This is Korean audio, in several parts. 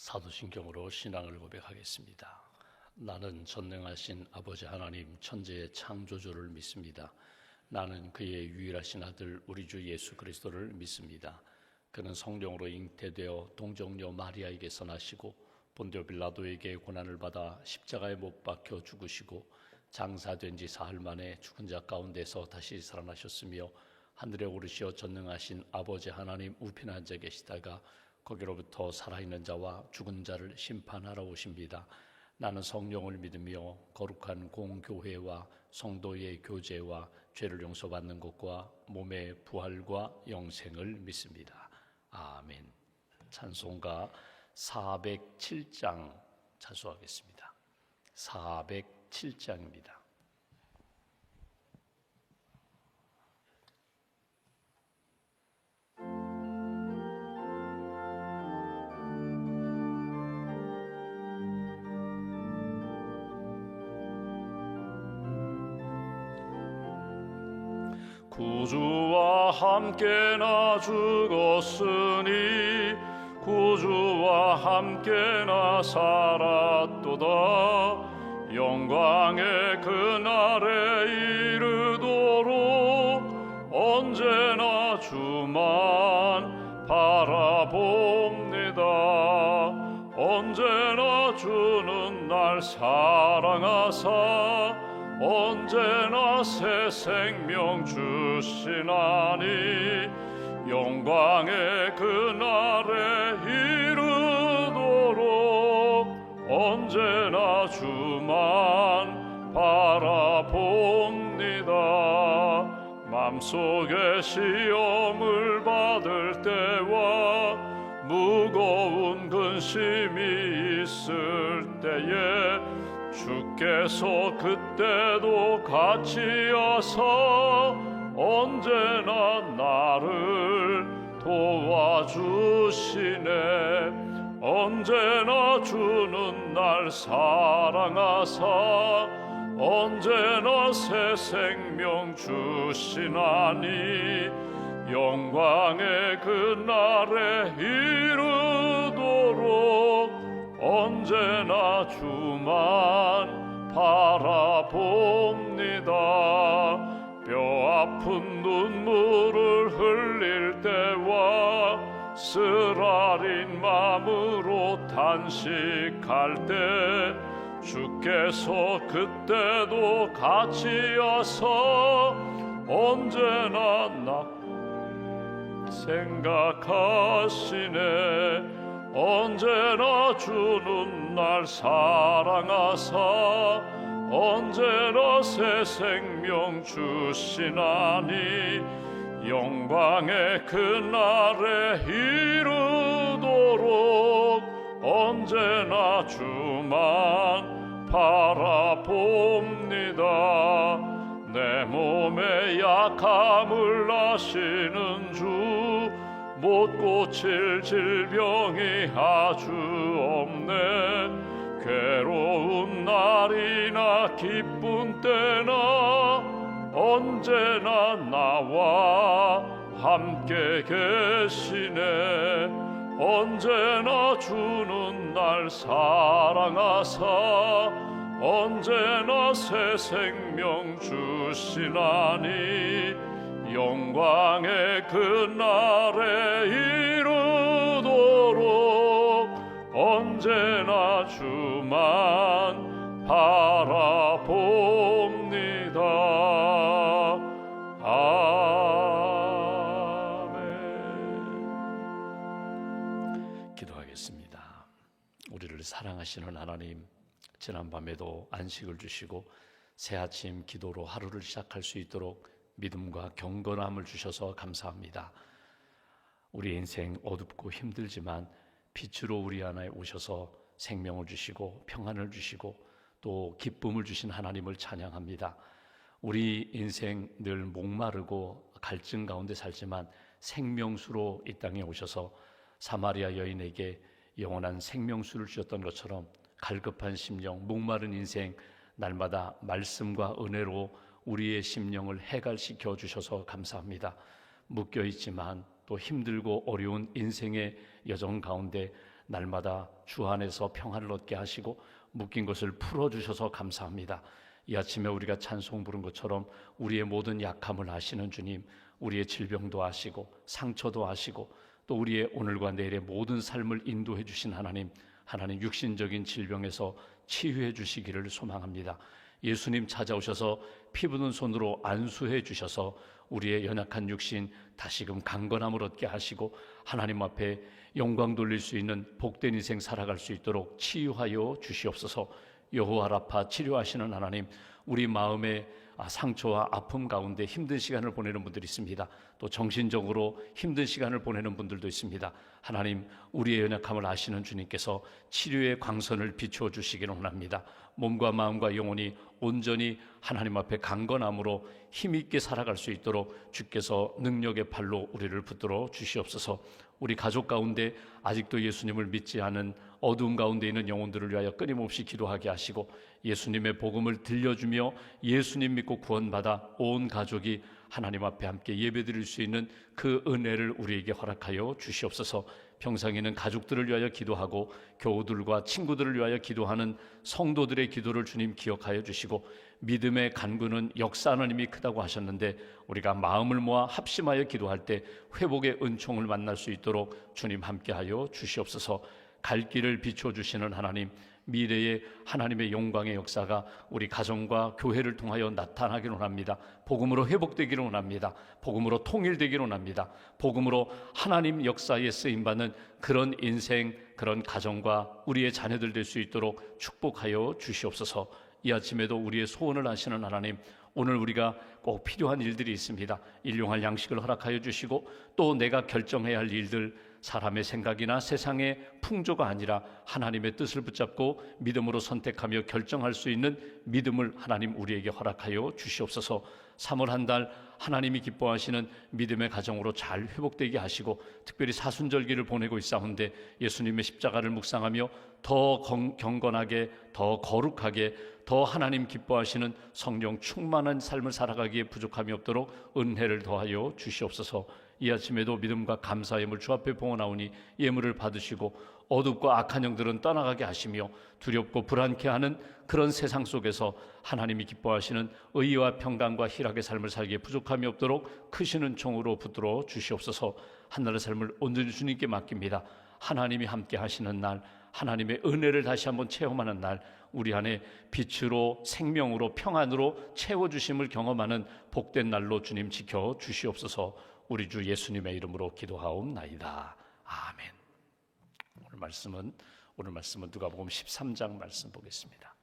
사도신경으로 신앙을 고백하겠습니다. 나는 전능하신 아버지 하나님 천지의 창조주를 믿습니다. 나는 그의 유일하신 아들 우리 주 예수 그리스도를 믿습니다. 그는 성령으로 잉태되어 동정녀 마리아에게서 나시고 본디오 빌라도에게 고난을 받아 십자가에 못 박혀 죽으시고 장사된 지 사흘 만에 죽은 자 가운데서 다시 살아나셨으며 하늘에 오르시어 전능하신 아버지 하나님 우편에 앉아 계시다가 거기로부터 살아있는 자와 죽은 자를 심판하러 오십니다. 나는 성령을 믿으며 거룩한 공교회와 성도의 교제와 죄를 용서받는 것과 몸의 부활과 영생을 믿습니다. 아멘. 찬송가 407장 찬송하겠습니다. 407장입니다. 구주와 함께 나 죽었으니 구주와 함께 나 살았도다. 영광의 그날에 이르도록 언제나 주만 바라봅니다. 언제나 주는 날 사랑하사 언제나 새 생명 주시나니 영광의 그날에 이르도록 언제나 주만 바라봅니다. 맘속에 시험을 받을 때와 무거운 근심이 있을 때에 주께서 그때도 같이 하사 언제나 나를 도와주시네. 언제나 주는 날 사랑하사 언제나 새 생명 주시나니 영광의 그날에 이르도록 언제나 주만 바라봅니다. 뼈 아픈 눈물을 흘릴 때와 쓰라린 마음으로 단식할 때 주께서 그때도 같이 하사 언제나 나 생각하시네. 언제나 주는 날 사랑하사 언제나 새 생명 주시나니 영광의 그날에 이르도록 언제나 주만 바라봅니다. 내 몸의 약함을 아시는 주 못 고칠 질병이 아주 없네. 괴로운 날이나 기쁜 때나 언제나 나와 함께 계시네. 언제나 주는 날 사랑하사 언제나 새 생명 주시나니 영광의 그날에 이르도록 언제나 주만 바라봅니다. 아멘. 기도하겠습니다. 우리를 사랑하시는 하나님, 지난밤에도 안식을 주시고 새 아침 기도로 하루를 시작할 수 있도록 믿음과 경건함을 주셔서 감사합니다. 우리 인생 어둡고 힘들지만 빛으로 우리 안에 오셔서 생명을 주시고 평안을 주시고 또 기쁨을 주신 하나님을 찬양합니다. 우리 인생 늘 목마르고 갈증 가운데 살지만 생명수로 이 땅에 오셔서 사마리아 여인에게 영원한 생명수를 주셨던 것처럼 갈급한 심령, 목마른 인생 날마다 말씀과 은혜로 우리의 심령을 해갈시켜 주셔서 감사합니다. 묶여있지만 또 힘들고 어려운 인생의 여정 가운데 날마다 주 안에서 평안을 얻게 하시고 묶인 것을 풀어주셔서 감사합니다. 이 아침에 우리가 찬송 부른 것처럼 우리의 모든 약함을 아시는 주님, 우리의 질병도 아시고 상처도 아시고 또 우리의 오늘과 내일의 모든 삶을 인도해 주신 하나님 육신적인 질병에서 치유해 주시기를 소망합니다. 예수님 찾아오셔서 피 묻은 손으로 안수해 주셔서 우리의 연약한 육신 다시금 강건함을 얻게 하시고 하나님 앞에 영광 돌릴 수 있는 복된 인생 살아갈 수 있도록 치유하여 주시옵소서. 여호와 라파 치료하시는 하나님, 우리 마음의 상처와 아픔 가운데 힘든 시간을 보내는 분들이 있습니다. 또 정신적으로 힘든 시간을 보내는 분들도 있습니다. 하나님, 우리의 연약함을 아시는 주님께서 치료의 광선을 비추어 주시기를 원합니다. 몸과 마음과 영혼이 온전히 하나님 앞에 강건함으로 힘있게 살아갈 수 있도록 주께서 능력의 팔로 우리를 붙들어 주시옵소서. 우리 가족 가운데 아직도 예수님을 믿지 않은 어두운 가운데 있는 영혼들을 위하여 끊임없이 기도하게 하시고 예수님의 복음을 들려주며 예수님 믿고 구원받아 온 가족이 하나님 앞에 함께 예배드릴 수 있는 그 은혜를 우리에게 허락하여 주시옵소서. 평상에는 가족들을 위하여 기도하고 교우들과 친구들을 위하여 기도하는 성도들의 기도를 주님 기억하여 주시고 믿음의 간구는 역사하는 힘이 크다고 하셨는데 우리가 마음을 모아 합심하여 기도할 때 회복의 은총을 만날 수 있도록 주님 함께하여 주시옵소서. 갈 길을 비춰주시는 하나님, 미래의 하나님의 영광의 역사가 우리 가정과 교회를 통하여 나타나기를 원합니다. 복음으로 회복되기를 원합니다. 복음으로 통일되기를 원합니다. 복음으로 하나님 역사에 쓰임받는 그런 인생, 그런 가정과 우리의 자녀들 될 수 있도록 축복하여 주시옵소서. 이 아침에도 우리의 소원을 아시는 하나님, 오늘 우리가 꼭 필요한 일들이 있습니다. 일용할 양식을 허락하여 주시고 또 내가 결정해야 할 일들, 사람의 생각이나 세상의 풍조가 아니라 하나님의 뜻을 붙잡고 믿음으로 선택하며 결정할 수 있는 믿음을 하나님 우리에게 허락하여 주시옵소서. 3월 한 달 하나님이 기뻐하시는 믿음의 가정으로 잘 회복되게 하시고 특별히 사순절기를 보내고 있사온데 예수님의 십자가를 묵상하며 더 경건하게, 더 거룩하게, 더 하나님 기뻐하시는 성령 충만한 삶을 살아가기에 부족함이 없도록 은혜를 더하여 주시옵소서. 이 아침에도 믿음과 감사의 예물 주 앞에 봉헌하오니 예물을 받으시고 어둡고 악한 영들은 떠나가게 하시며 두렵고 불안케 하는 그런 세상 속에서 하나님이 기뻐하시는 의와 평강과 희락의 삶을 살기에 부족함이 없도록 크시는 종으로 붙들어 주시옵소서. 한나라의 삶을 온전히 주님께 맡깁니다. 하나님이 함께 하시는 날, 하나님의 은혜를 다시 한번 체험하는 날, 우리 안에 빛으로 생명으로 평안으로 채워주심을 경험하는 복된 날로 주님 지켜 주시옵소서. 우리 주 예수님의 이름으로 기도하옵나이다. 아멘. 오늘 말씀은 누가복음 13장 말씀 보겠습니다.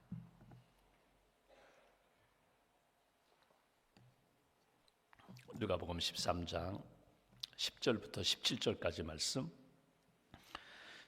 누가복음 13장 10절부터 17절까지 말씀,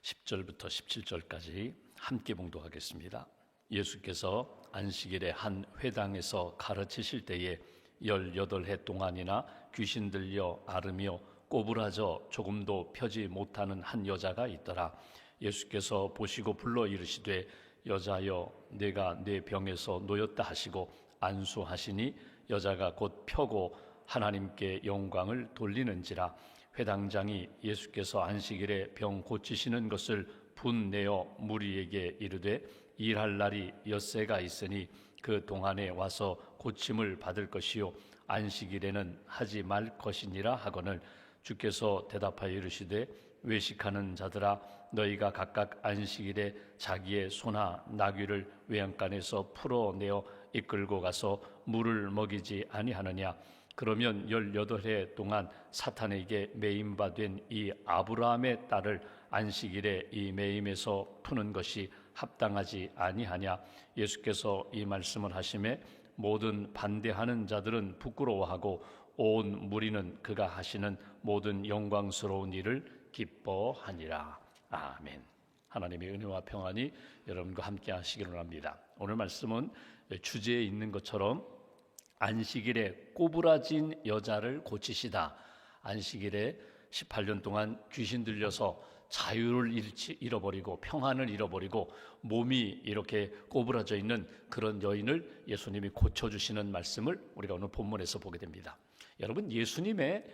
10절부터 17절까지 함께 봉독하겠습니다. 예수께서 안식일에 한 회당에서 가르치실 때에 18해 동안이나 귀신 들려 앓으며 꼬부라져 조금도 펴지 못하는 한 여자가 있더라. 예수께서 보시고 불러 이르시되 여자여 내가 네 병에서 놓였다 하시고 안수하시니 여자가 곧 펴고 하나님께 영광을 돌리는지라. 회당장이 예수께서 안식일에 병 고치시는 것을 분내어 무리에게 이르되 일할 날이 엿새가 있으니 그 동안에 와서 고침을 받을 것이요 안식일에는 하지 말 것이니라 하거늘. 주께서 대답하여 이르시되 외식하는 자들아 너희가 각각 안식일에 자기의 소나 나귀를 외양간에서 풀어내어 이끌고 가서 물을 먹이지 아니하느냐. 그러면 18해 동안 사탄에게 매임받은 이 아브라함의 딸을 안식일에 이 매임에서 푸는 것이 합당하지 아니하냐. 예수께서 이 말씀을 하시매 모든 반대하는 자들은 부끄러워하고 온 무리는 그가 하시는 모든 영광스러운 일을 기뻐하니라. 아멘. 하나님의 은혜와 평안이 여러분과 함께 하시기를 합니다. 오늘 말씀은 주제에 있는 것처럼 안식일에 꼬부라진 여자를 고치시다. 안식일에 18년 동안 귀신 들려서 자유를 잃어버리고 평안을 잃어버리고 몸이 이렇게 꼬부라져 있는 그런 여인을 예수님이 고쳐주시는 말씀을 우리가 오늘 본문에서 보게 됩니다. 여러분, 예수님의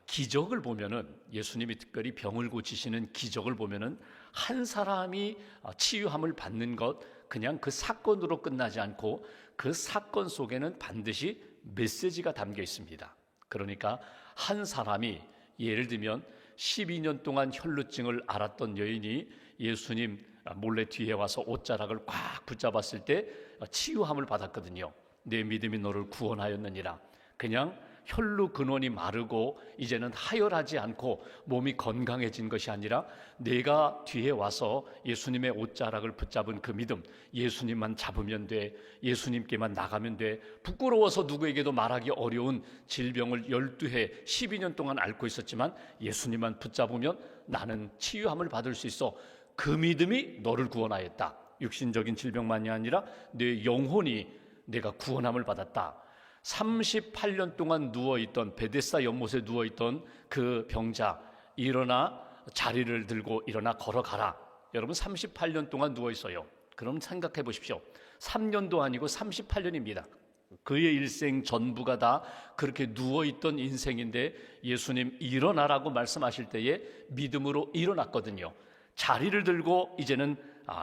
기적을 보면은, 예수님이 특별히 병을 고치시는 기적을 보면은 한 사람이 치유함을 받는 것, 그냥 그 사건으로 끝나지 않고 그 사건 속에는 반드시 메시지가 담겨 있습니다. 그러니까 한 사람이, 예를 들면 12년 동안 혈루증을 앓았던 여인이 예수님 몰래 뒤에 와서 옷자락을 꽉 붙잡았을 때 치유함을 받았거든요. 내 믿음이 너를 구원하였느니라. 그냥 혈루 근원이 마르고 이제는 하혈하지 않고 몸이 건강해진 것이 아니라 내가 뒤에 와서 예수님의 옷자락을 붙잡은 그 믿음, 예수님만 잡으면 돼, 예수님께만 나가면 돼, 부끄러워서 누구에게도 말하기 어려운 질병을 12해 12년 동안 앓고 있었지만 예수님만 붙잡으면 나는 치유함을 받을 수 있어. 그 믿음이 너를 구원하였다. 육신적인 질병만이 아니라 내 영혼이 내가 구원함을 받았다. 38년 동안 누워있던, 베데스다 연못에 누워있던 그 병자, 일어나 자리를 들고 일어나 걸어가라. 여러분 38년 동안 누워있어요. 그럼 생각해 보십시오. 3년도 아니고 38년입니다. 그의 일생 전부가 다 그렇게 누워있던 인생인데 예수님 일어나라고 말씀하실 때에 믿음으로 일어났거든요. 자리를 들고 이제는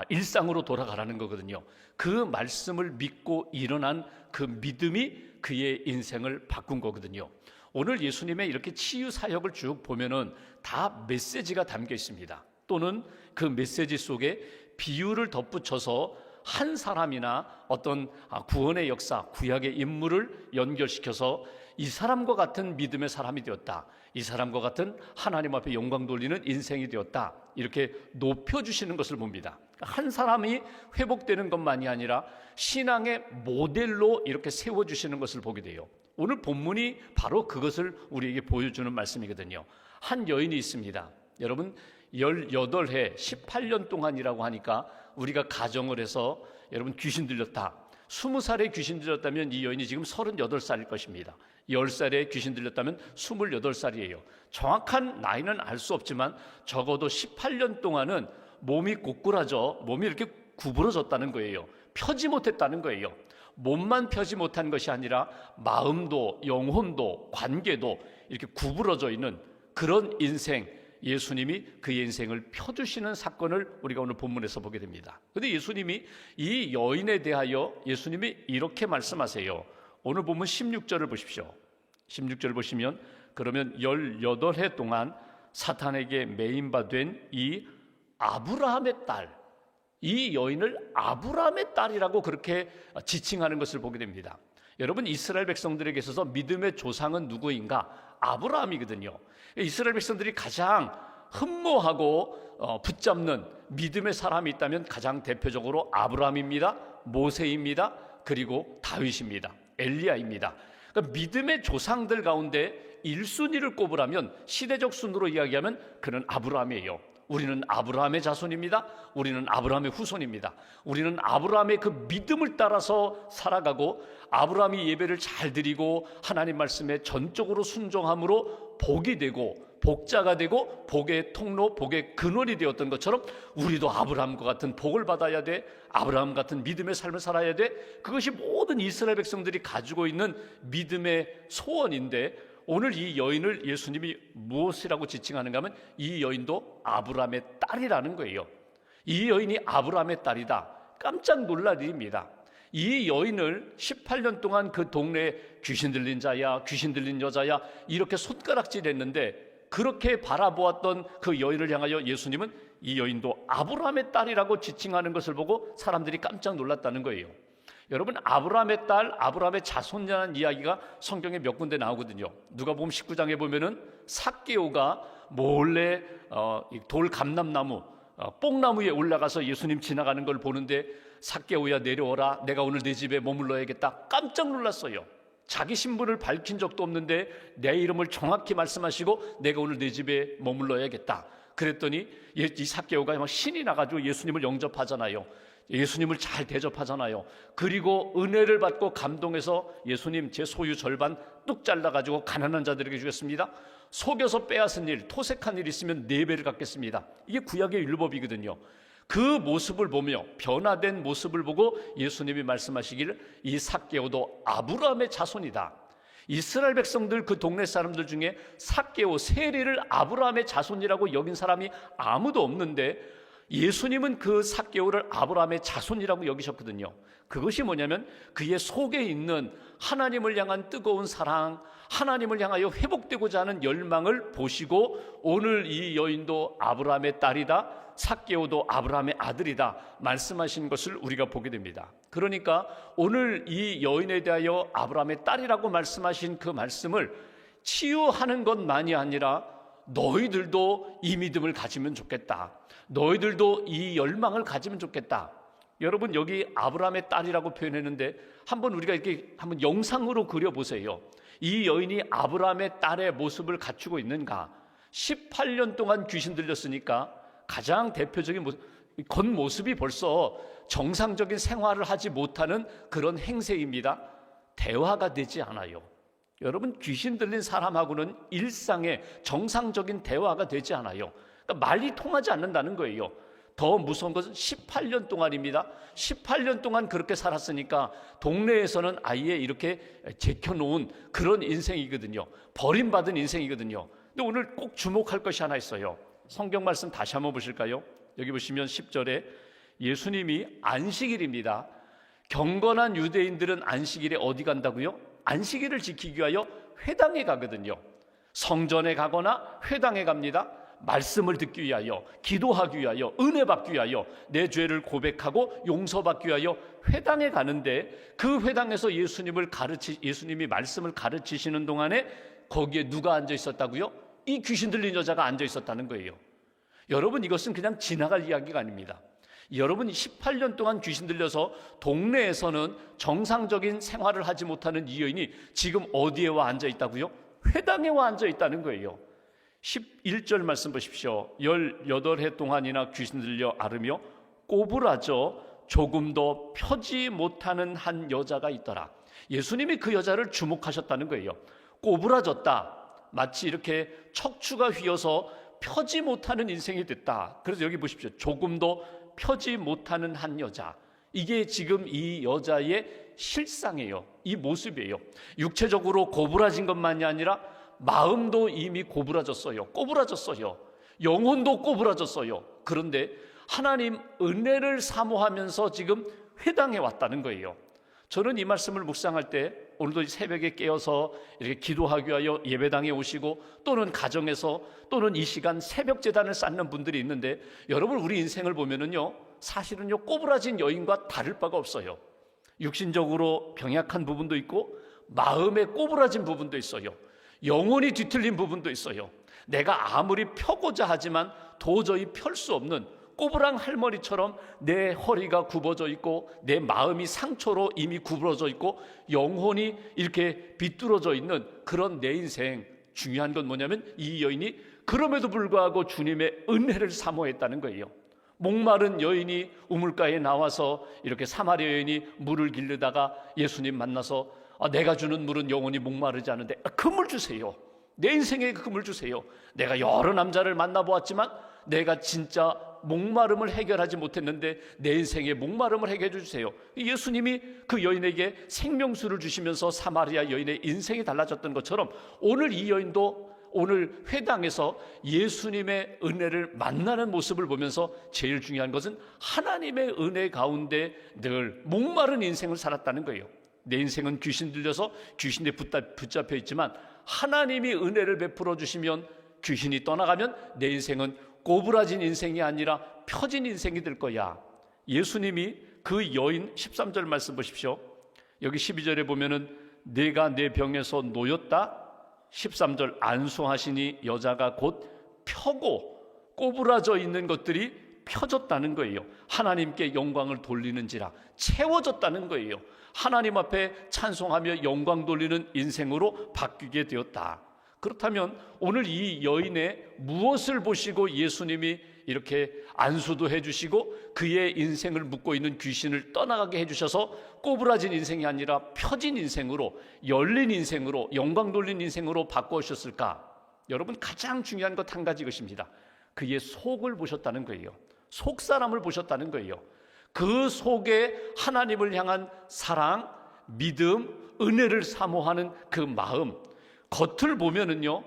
일상으로 돌아가라는 거거든요. 그 말씀을 믿고 일어난 그 믿음이 그의 인생을 바꾼 거거든요. 오늘 예수님의 이렇게 치유 사역을 쭉 보면은 다 메시지가 담겨 있습니다. 또는 그 메시지 속에 비유를 덧붙여서 한 사람이나 어떤 구원의 역사, 구약의 인물을 연결시켜서 이 사람과 같은 믿음의 사람이 되었다, 이 사람과 같은 하나님 앞에 영광 돌리는 인생이 되었다, 이렇게 높여주시는 것을 봅니다. 한 사람이 회복되는 것만이 아니라 신앙의 모델로 이렇게 세워주시는 것을 보게 돼요. 오늘 본문이 바로 그것을 우리에게 보여주는 말씀이거든요. 한 여인이 있습니다. 여러분 18해 18년 동안이라고 하니까 우리가 가정을 해서 여러분 귀신 들렸다, 20살에 귀신 들렸다면 이 여인이 지금 38살일 것입니다. 10살에 귀신 들렸다면 28살이에요. 정확한 나이는 알 수 없지만 적어도 18년 동안은 몸이 꼬꾸라져, 몸이 이렇게 구부러졌다는 거예요. 펴지 못했다는 거예요. 몸만 펴지 못한 것이 아니라 마음도, 영혼도, 관계도 이렇게 구부러져 있는 그런 인생, 예수님이 그의 인생을 펴주시는 사건을 우리가 오늘 본문에서 보게 됩니다. 그런데 예수님이 이 여인에 대하여 예수님이 이렇게 말씀하세요. 오늘 본문 16절을 보십시오. 16절 보시면, 그러면 18해 동안 사탄에게 매인바 된 이 아브라함의 딸, 이 여인을 아브라함의 딸이라고 그렇게 지칭하는 것을 보게 됩니다. 여러분 이스라엘 백성들에게 있어서 믿음의 조상은 누구인가? 아브라함이거든요. 이스라엘 백성들이 가장 흠모하고 붙잡는 믿음의 사람이 있다면 가장 대표적으로 아브라함입니다, 모세입니다, 그리고 다윗입니다, 엘리야입니다. 그러니까 믿음의 조상들 가운데 1순위를 꼽으라면, 시대적 순으로 이야기하면 그는 아브라함이에요. 우리는 아브라함의 자손입니다. 우리는 아브라함의 후손입니다. 우리는 아브라함의 그 믿음을 따라서 살아가고 아브라함이 예배를 잘 드리고 하나님 말씀에 전적으로 순종함으로 복이 되고 복자가 되고 복의 통로, 복의 근원이 되었던 것처럼 우리도 아브라함과 같은 복을 받아야 돼. 아브라함 같은 믿음의 삶을 살아야 돼. 그것이 모든 이스라엘 백성들이 가지고 있는 믿음의 소원인데, 오늘 이 여인을 예수님이 무엇이라고 지칭하는가 하면 이 여인도 아브라함의 딸이라는 거예요. 이 여인이 아브라함의 딸이다. 깜짝 놀랄 일입니다. 이 여인을 18년 동안 그 동네에 귀신 들린 자야, 귀신 들린 여자야 이렇게 손가락질했는데, 그렇게 바라보았던 그 여인을 향하여 예수님은 이 여인도 아브라함의 딸이라고 지칭하는 것을 보고 사람들이 깜짝 놀랐다는 거예요. 여러분 아브라함의 딸, 아브라함의 자손이라는 이야기가 성경에 몇 군데 나오거든요. 누가복음 19장에 보면은 삭개오가 몰래 돌 감람나무, 뽕나무 위에 올라가서 예수님 지나가는 걸 보는데, 삭개오야 내려오라, 내가 오늘 내 집에 머물러야겠다. 깜짝 놀랐어요. 자기 신분을 밝힌 적도 없는데 내 이름을 정확히 말씀하시고 내가 오늘 내 집에 머물러야겠다. 그랬더니 이 삭개오가 막 신이 나가지고 예수님을 영접하잖아요. 예수님을 잘 대접하잖아요. 그리고 은혜를 받고 감동해서 예수님 제 소유 절반 뚝 잘라가지고 가난한 자들에게 주겠습니다. 속여서 빼앗은 일, 토색한 일 있으면 4배를 갚겠습니다. 이게 구약의 율법이거든요. 그 모습을 보며, 변화된 모습을 보고 예수님이 말씀하시기를 이 삭개오도 아브라함의 자손이다. 이스라엘 백성들, 그 동네 사람들 중에 삭개오, 세리를 아브라함의 자손이라고 여긴 사람이 아무도 없는데 예수님은 그 삭개오를 아브라함의 자손이라고 여기셨거든요. 그것이 뭐냐면 그의 속에 있는 하나님을 향한 뜨거운 사랑, 하나님을 향하여 회복되고자 하는 열망을 보시고 오늘 이 여인도 아브라함의 딸이다, 삭개오도 아브라함의 아들이다 말씀하신 것을 우리가 보게 됩니다. 그러니까 오늘 이 여인에 대하여 아브라함의 딸이라고 말씀하신 그 말씀을 치유하는 것만이 아니라 너희들도 이 믿음을 가지면 좋겠다, 너희들도 이 열망을 가지면 좋겠다. 여러분, 여기 아브라함의 딸이라고 표현했는데 한번 우리가 이렇게 한번 영상으로 그려보세요. 이 여인이 아브라함의 딸의 모습을 갖추고 있는가? 18년 동안 귀신 들렸으니까 가장 대표적인 겉모습이 벌써 정상적인 생활을 하지 못하는 그런 행세입니다. 대화가 되지 않아요. 여러분, 귀신 들린 사람하고는 일상의 정상적인 대화가 되지 않아요. 그러니까 말이 통하지 않는다는 거예요. 더 무서운 것은 18년 동안입니다. 18년 동안 그렇게 살았으니까 동네에서는 아예 이렇게 제껴놓은 그런 인생이거든요. 버림받은 인생이거든요. 근데 오늘 꼭 주목할 것이 하나 있어요. 성경 말씀 다시 한번 보실까요? 여기 보시면 10절에 예수님이 안식일입니다. 경건한 유대인들은 안식일에 어디 간다고요? 안식일을 지키기 위하여 회당에 가거든요. 성전에 가거나 회당에 갑니다. 말씀을 듣기 위하여, 기도하기 위하여, 은혜 받기 위하여, 내 죄를 고백하고 용서받기 위하여 회당에 가는데 그 회당에서 예수님이 말씀을 가르치시는 동안에 거기에 누가 앉아 있었다고요? 이 귀신 들린 여자가 앉아 있었다는 거예요. 여러분, 이것은 그냥 지나갈 이야기가 아닙니다. 여러분이 18년 동안 귀신 들려서 동네에서는 정상적인 생활을 하지 못하는 이 여인이 지금 어디에 와 앉아 있다고요? 회당에 와 앉아 있다는 거예요. 11절 말씀 보십시오. 18해 동안이나 귀신 들려 앓으며 꼬부라져 조금도 펴지 못하는 한 여자가 있더라. 예수님이 그 여자를 주목하셨다는 거예요. 꼬부라졌다, 마치 이렇게 척추가 휘어서 펴지 못하는 인생이 됐다. 그래서 여기 보십시오. 조금도 펴지 못하는 한 여자. 이게 지금 이 여자의 실상이에요. 이 모습이에요. 육체적으로 고부라진 것만이 아니라 마음도 이미 고부라졌어요. 꼬부라졌어요. 영혼도 꼬부라졌어요. 그런데 하나님 은혜를 사모하면서 지금 회당에 왔다는 거예요. 저는 이 말씀을 묵상할 때 오늘도 새벽에 깨어서 이렇게 기도하기 위하여 예배당에 오시고 또는 가정에서 또는 이 시간 새벽 제단을 쌓는 분들이 있는데 여러분, 우리 인생을 보면은요, 사실은요, 꼬부라진 여인과 다를 바가 없어요. 육신적으로 병약한 부분도 있고 마음에 꼬부라진 부분도 있어요. 영혼이 뒤틀린 부분도 있어요. 내가 아무리 펴고자 하지만 도저히 펼 수 없는 꼬부랑 할머니처럼 내 허리가 굽어져 있고 내 마음이 상처로 이미 구부러져 있고 영혼이 이렇게 비뚤어져 있는 그런 내 인생. 중요한 건 뭐냐면 이 여인이 그럼에도 불구하고 주님의 은혜를 사모했다는 거예요. 목마른 여인이 우물가에 나와서 이렇게 사마리아 여인이 물을 기르다가 예수님 만나서 내가 주는 물은 영원히 목마르지 않은데 그 물 주세요. 내 인생에 그 물 주세요. 내가 여러 남자를 만나보았지만 내가 진짜 목마름을 해결하지 못했는데 내 인생의 목마름을 해결해 주세요. 예수님이 그 여인에게 생명수를 주시면서 사마리아 여인의 인생이 달라졌던 것처럼 오늘 이 여인도 오늘 회당에서 예수님의 은혜를 만나는 모습을 보면서 제일 중요한 것은 하나님의 은혜 가운데 늘 목마른 인생을 살았다는 거예요. 내 인생은 귀신 들려서 귀신에 붙잡혀 있지만 하나님이 은혜를 베풀어 주시면 귀신이 떠나가면 내 인생은 꼬부라진 인생이 아니라 펴진 인생이 될 거야. 예수님이 그 여인 13절 말씀 보십시오. 여기 12절에 보면은 내가 내 병에서 놓였다. 13절 안수하시니 여자가 곧 펴고 꼬부라져 있는 것들이 펴졌다는 거예요. 하나님께 영광을 돌리는지라 채워졌다는 거예요. 하나님 앞에 찬송하며 영광 돌리는 인생으로 바뀌게 되었다. 그렇다면 오늘 이 여인의 무엇을 보시고 예수님이 이렇게 안수도 해주시고 그의 인생을 묶고 있는 귀신을 떠나가게 해주셔서 꼬부라진 인생이 아니라 펴진 인생으로, 열린 인생으로, 영광 돌린 인생으로 바꾸셨을까? 여러분, 가장 중요한 것 한 가지 것입니다. 그의 속을 보셨다는 거예요. 속 사람을 보셨다는 거예요. 그 속에 하나님을 향한 사랑, 믿음, 은혜를 사모하는 그 마음, 겉을 보면은요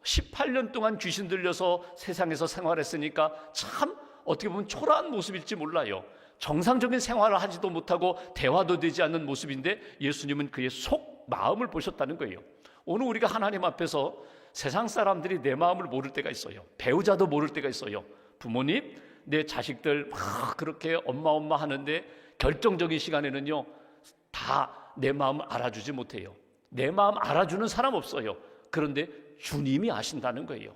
18년 동안 귀신 들려서 세상에서 생활했으니까 참 어떻게 보면 초라한 모습일지 몰라요. 정상적인 생활을 하지도 못하고 대화도 되지 않는 모습인데 예수님은 그의 속 마음을 보셨다는 거예요. 오늘 우리가 하나님 앞에서 세상 사람들이 내 마음을 모를 때가 있어요. 배우자도 모를 때가 있어요. 부모님, 내 자식들 막 그렇게 엄마 하는데 결정적인 시간에는요 다 내 마음을 알아주지 못해요. 내 마음 알아주는 사람 없어요. 그런데 주님이 아신다는 거예요.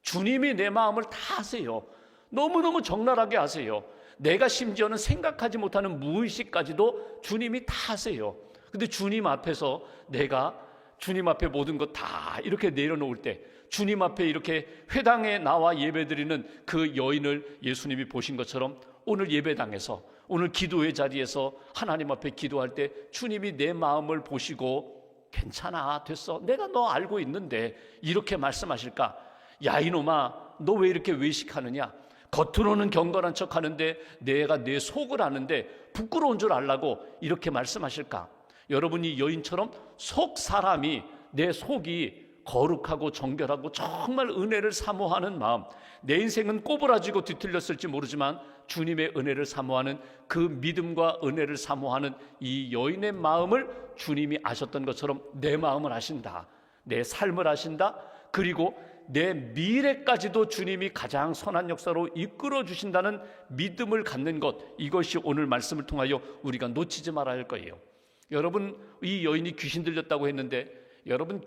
주님이 내 마음을 다 아세요. 너무너무 적나라하게 아세요. 내가 심지어는 생각하지 못하는 무의식까지도 주님이 다 아세요. 근데 주님 앞에서 내가 주님 앞에 모든 것 다 이렇게 내려놓을 때, 주님 앞에 이렇게 회당에 나와 예배드리는 그 여인을 예수님이 보신 것처럼 오늘 예배당에서, 오늘 기도의 자리에서 하나님 앞에 기도할 때 주님이 내 마음을 보시고 괜찮아, 됐어, 내가 너 알고 있는데 이렇게 말씀하실까? 야 이놈아, 너 왜 이렇게 외식하느냐? 겉으로는 경건한 척 하는데 내가 내 속을 아는데 부끄러운 줄 알라고 이렇게 말씀하실까? 여러분이 여인처럼 속 사람이, 내 속이 거룩하고 정결하고 정말 은혜를 사모하는 마음, 내 인생은 꼬부라지고 뒤틀렸을지 모르지만 주님의 은혜를 사모하는 그 믿음과 은혜를 사모하는 이 여인의 마음을 주님이 아셨던 것처럼 내 마음을 아신다, 내 삶을 아신다, 그리고 내 미래까지도 주님이 가장 선한 역사로 이끌어 주신다는 믿음을 갖는 것, 이것이 오늘 말씀을 통하여 우리가 놓치지 말아야 할 거예요. 여러분, 이 여인이 귀신 들렸다고 했는데 여러분,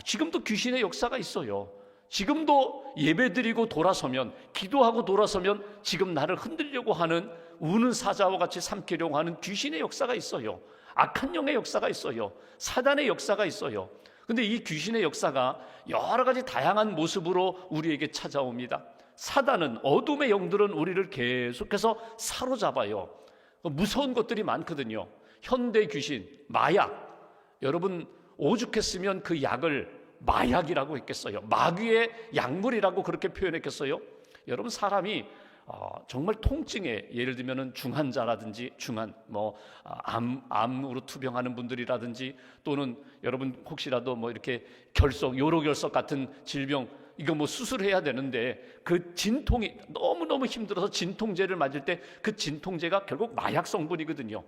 지금도 귀신의 역사가 있어요. 지금도 예배드리고 돌아서면, 기도하고 돌아서면 지금 나를 흔들려고 하는, 우는 사자와 같이 삼키려고 하는 귀신의 역사가 있어요. 악한 영의 역사가 있어요. 사단의 역사가 있어요. 근데 이 귀신의 역사가 여러 가지 다양한 모습으로 우리에게 찾아옵니다. 사단은, 어둠의 영들은 우리를 계속해서 사로잡아요. 무서운 것들이 많거든요. 현대 귀신, 마약. 여러분, 오죽했으면 그 약을 마약이라고 했겠어요? 마귀의 약물이라고 그렇게 표현했겠어요? 여러분, 사람이 정말 통증에, 예를 들면 중환자라든지 암으로 투병하는 분들이라든지, 또는 여러분 혹시라도 이렇게 요로결석 같은 질병, 이거 수술해야 되는데 그 진통이 너무너무 힘들어서 진통제를 맞을 때 그 진통제가 결국 마약 성분이거든요.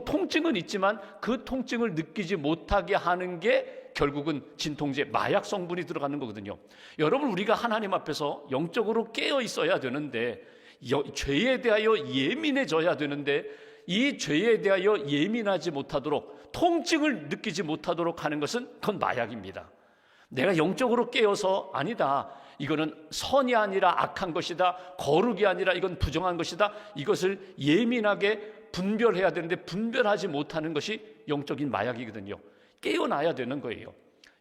통증은 있지만 그 통증을 느끼지 못하게 하는 게 결국은 진통제, 마약 성분이 들어가는 거거든요. 여러분, 우리가 하나님 앞에서 영적으로 깨어 있어야 되는데, 죄에 대하여 예민해져야 되는데, 이 죄에 대하여 예민하지 못하도록, 통증을 느끼지 못하도록 하는 것은 그건 마약입니다. 내가 영적으로 깨어서, 아니다, 이거는 선이 아니라 악한 것이다, 거룩이 아니라 이건 부정한 것이다, 이것을 예민하게 분별해야 되는데 분별하지 못하는 것이 영적인 마약이거든요. 깨어나야 되는 거예요.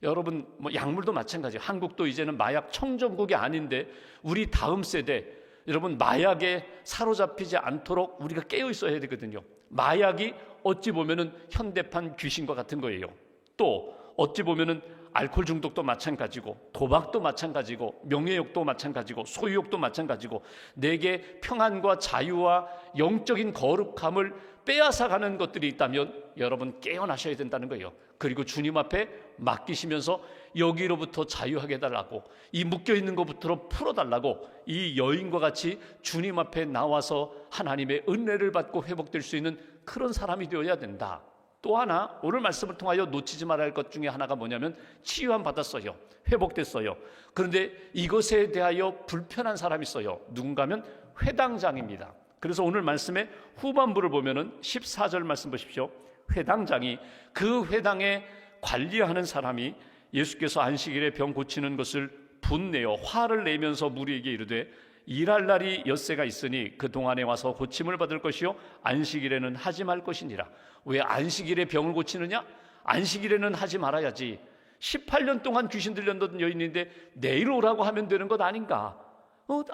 여러분, 약물도 마찬가지예요. 한국도 이제는 마약 청정국이 아닌데 우리 다음 세대, 여러분, 마약에 사로잡히지 않도록 우리가 깨어 있어야 되거든요. 마약이 어찌 보면은 현대판 귀신과 같은 거예요. 또 어찌 보면은 알코올 중독도 마찬가지고, 도박도 마찬가지고, 명예욕도 마찬가지고, 소유욕도 마찬가지고, 내게 평안과 자유와 영적인 거룩함을 빼앗아가는 것들이 있다면 여러분, 깨어나셔야 된다는 거예요. 그리고 주님 앞에 맡기시면서 여기로부터 자유하게 해달라고, 이 묶여있는 것부터 풀어달라고, 이 여인과 같이 주님 앞에 나와서 하나님의 은혜를 받고 회복될 수 있는 그런 사람이 되어야 된다. 또 하나, 오늘 말씀을 통하여 놓치지 말아야 할 것 중에 하나가 뭐냐면, 치유함 받았어요. 회복됐어요. 그런데 이것에 대하여 불편한 사람이 있어요. 누군가면 회당장입니다. 그래서 오늘 말씀의 후반부를 보면은 14절 말씀 보십시오. 회당장이, 그 회당에 관리하는 사람이 예수께서 안식일에 병 고치는 것을 분내어 화를 내면서 무리에게 이르되, 일할 날이 엿새가 있으니 그 동안에 와서 고침을 받을 것이요 안식일에는 하지 말 것이니라. 왜 안식일에 병을 고치느냐? 안식일에는 하지 말아야지. 18년 동안 귀신 들렸던 여인인데 내일 오라고 하면 되는 것 아닌가?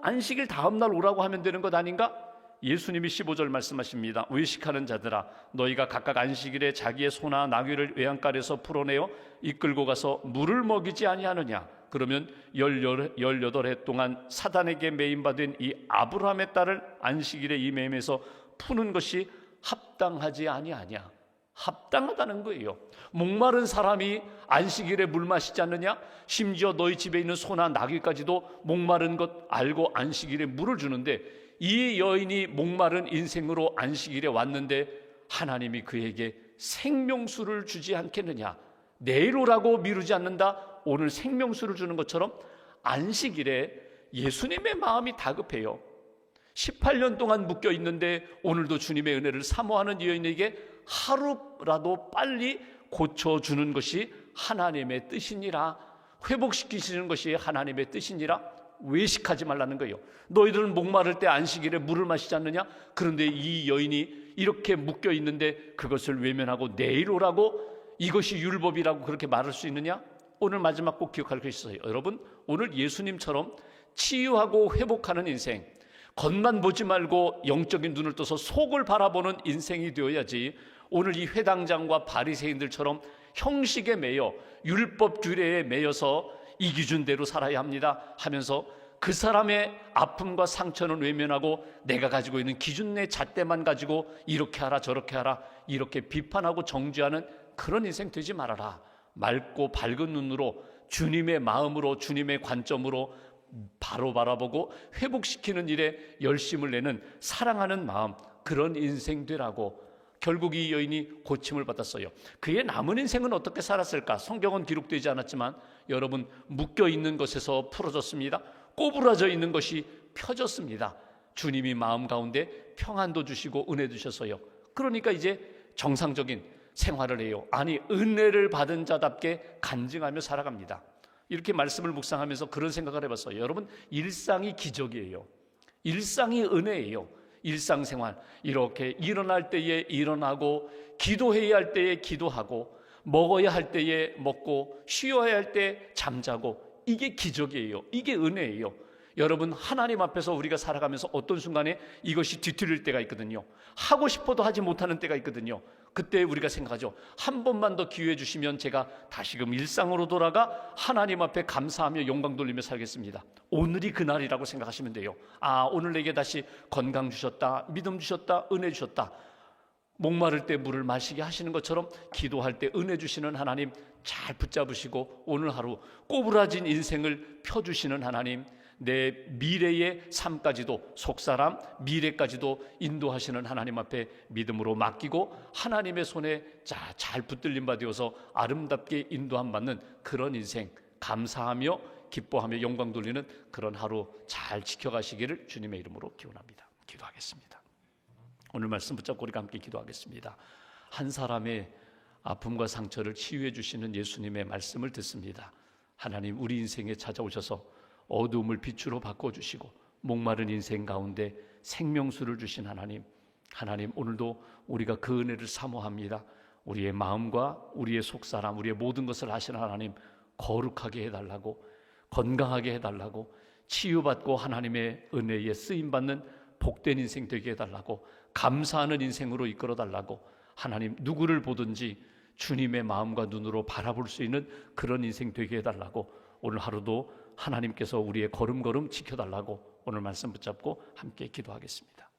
안식일 다음 날 오라고 하면 되는 것 아닌가? 예수님이 15절 말씀하십니다. 외식하는 자들아, 너희가 각각 안식일에 자기의 소나 나귀를 외양간에서 풀어내어 이끌고 가서 물을 먹이지 아니하느냐? 그러면 18해 동안 사단에게 매임받은 이 아브라함의 딸을 안식일에 이 매임에서 푸는 것이 합당하지 아니하냐? 합당하다는 거예요. 목마른 사람이 안식일에 물 마시지 않느냐? 심지어 너희 집에 있는 소나 나귀까지도 목마른 것 알고 안식일에 물을 주는데, 이 여인이 목마른 인생으로 안식일에 왔는데 하나님이 그에게 생명수를 주지 않겠느냐? 내일 오라고 미루지 않는다. 오늘 생명수를 주는 것처럼 안식일에 예수님의 마음이 다급해요. 18년 동안 묶여 있는데 오늘도 주님의 은혜를 사모하는 이 여인에게 하루라도 빨리 고쳐주는 것이 하나님의 뜻이니라. 회복시키시는 것이 하나님의 뜻이니라. 외식하지 말라는 거예요. 너희들은 목마를 때 안식일에 물을 마시지 않느냐? 그런데 이 여인이 이렇게 묶여 있는데 그것을 외면하고 내일 오라고, 이것이 율법이라고 그렇게 말할 수 있느냐? 오늘 마지막 꼭 기억할 것이 있어요. 여러분, 오늘 예수님처럼 치유하고 회복하는 인생, 겉만 보지 말고 영적인 눈을 떠서 속을 바라보는 인생이 되어야지, 오늘 이 회당장과 바리새인들처럼 형식에 매여 율법 규례에 매여서 이 기준대로 살아야 합니다 하면서 그 사람의 아픔과 상처는 외면하고 내가 가지고 있는 기준 내 잣대만 가지고 이렇게 하라 저렇게 하라 이렇게 비판하고 정죄하는 그런 인생 되지 말아라. 맑고 밝은 눈으로 주님의 마음으로 주님의 관점으로 바로 바라보고 회복시키는 일에 열심을 내는 사랑하는 마음, 그런 인생 되라고. 결국 이 여인이 고침을 받았어요. 그의 남은 인생은 어떻게 살았을까? 성경은 기록되지 않았지만 여러분, 묶여있는 것에서 풀어졌습니다. 꼬부라져 있는 것이 펴졌습니다. 주님이 마음 가운데 평안도 주시고 은혜 주셔서요. 그러니까 이제 정상적인 생활을 해요. 아니, 은혜를 받은 자답게 간증하며 살아갑니다. 이렇게 말씀을 묵상하면서 그런 생각을 해봤어요. 여러분, 일상이 기적이에요. 일상이 은혜예요. 일상생활, 이렇게 일어날 때에 일어나고, 기도해야 할 때에 기도하고, 먹어야 할 때에 먹고, 쉬어야 할 때 잠자고, 이게 기적이에요. 이게 은혜예요. 여러분, 하나님 앞에서 우리가 살아가면서 어떤 순간에 이것이 뒤틀릴 때가 있거든요. 하고 싶어도 하지 못하는 때가 있거든요. 그때 우리가 생각하죠. 한 번만 더 기회 주시면 제가 다시금 일상으로 돌아가 하나님 앞에 감사하며 영광 돌리며 살겠습니다. 오늘이 그날이라고 생각하시면 돼요. 아, 오늘 내게 다시 건강 주셨다, 믿음 주셨다, 은혜 주셨다. 목마를 때 물을 마시게 하시는 것처럼 기도할 때 은혜 주시는 하나님 잘 붙잡으시고, 오늘 하루 꼬부라진 인생을 펴주시는 하나님, 내 미래의 삶까지도, 속사람 미래까지도 인도하시는 하나님 앞에 믿음으로 맡기고 하나님의 손에 잘 붙들림 받으어서 아름답게 인도함 받는 그런 인생, 감사하며 기뻐하며 영광 돌리는 그런 하루 잘 지켜가시기를 주님의 이름으로 기원합니다. 기도하겠습니다. 오늘 말씀 붙잡고 우리가 함께 기도하겠습니다. 한 사람의 아픔과 상처를 치유해 주시는 예수님의 말씀을 듣습니다. 하나님, 우리 인생에 찾아오셔서 어두움을 빛으로 바꿔주시고 목마른 인생 가운데 생명수를 주신 하나님, 오늘도 우리가 그 은혜를 사모합니다. 우리의 마음과 우리의 속사람, 우리의 모든 것을 아시는 하나님, 거룩하게 해달라고, 건강하게 해달라고, 치유받고 하나님의 은혜에 쓰임받는 복된 인생 되게 해달라고, 감사하는 인생으로 이끌어달라고, 하나님, 누구를 보든지 주님의 마음과 눈으로 바라볼 수 있는 그런 인생 되게 해달라고, 오늘 하루도 하나님께서 우리의 걸음걸음 지켜달라고 오늘 말씀 붙잡고 함께 기도하겠습니다.